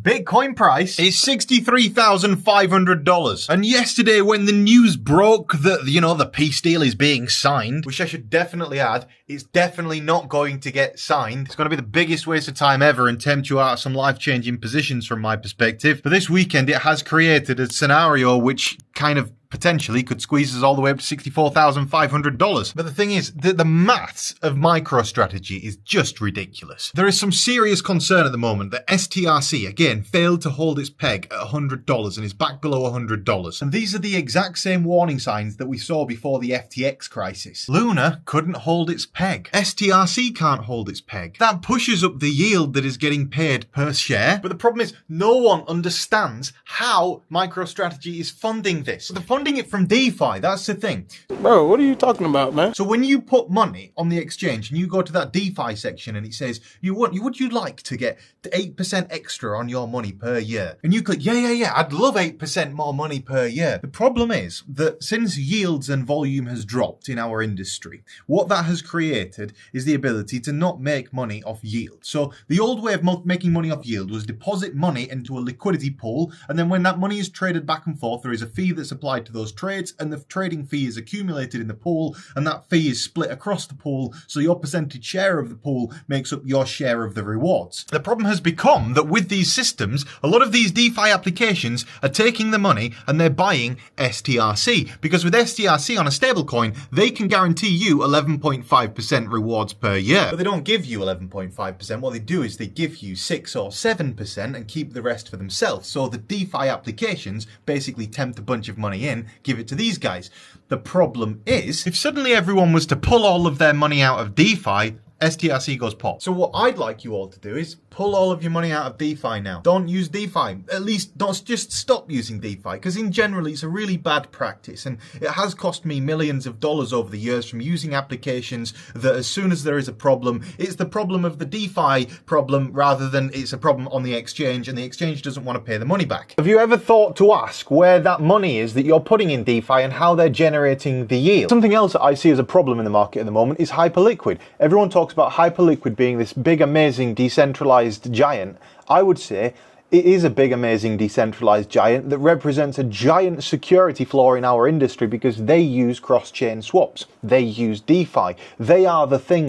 Bitcoin price is $63,500. And yesterday when the news broke that, the peace deal is being signed, which I should definitely add, it's definitely not going to get signed. It's going to be the biggest waste of time ever and tempt you out of some life-changing positions from my perspective. But this weekend, it has created a scenario which kind of potentially could squeeze us all the way up to $64,500. But the thing is that the maths of MicroStrategy is just ridiculous. There is some serious concern at the moment that STRC, again, failed to hold its peg at $100 and is back below $100. And these are the exact same warning signs that we saw before the FTX crisis. Luna couldn't hold its peg. STRC can't hold its peg. That pushes up the yield that is getting paid per share. But the problem is no one understands how MicroStrategy is funding this. They're funding it from DeFi, that's the thing. Bro, what are you talking about, man? So when you put money on the exchange and you go to that DeFi section and it says, would you like to get 8% extra on your money per year? And you click, yeah, I'd love 8% more money per year. The problem is that since yields and volume has dropped in our industry, what that has created is the ability to not make money off yield. So the old way of making money off yield was deposit money into a liquidity pool, and then when that money is traded back and forth, there is a fee that's applied to those trades, and the trading fee is accumulated in the pool, and that fee is split across the pool, so your percentage share of the pool makes up your share of the rewards. The problem has become that with these systems, a lot of these DeFi applications are taking the money and they're buying STRC, because with STRC on a stablecoin, they can guarantee you 11.5% rewards per year. But they don't give you 11.5%. What they do is they give you 6 or 7% and keep the rest for themselves. So the DeFi applications basically tempt a bunch of money in, give it to these guys. The problem is, if suddenly everyone was to pull all of their money out of DeFi, STRC goes pop. So what I'd like you all to do is pull all of your money out of DeFi now. Don't use DeFi. At least don't just stop using DeFi, because in general it's a really bad practice, and it has cost me millions of dollars over the years from using applications that as soon as there is a problem, it's the problem of the DeFi problem rather than it's a problem on the exchange, and the exchange doesn't want to pay the money back. Have you ever thought to ask where that money is that you're putting in DeFi and how they're generating the yield? Something else that I see as a problem in the market at the moment is Hyperliquid. Everyone talks about Hyperliquid being this big, amazing, decentralized giant. I would say it is a big, amazing, decentralized giant that represents a giant security flaw in our industry, because they use cross-chain swaps. They use DeFi. They are the thing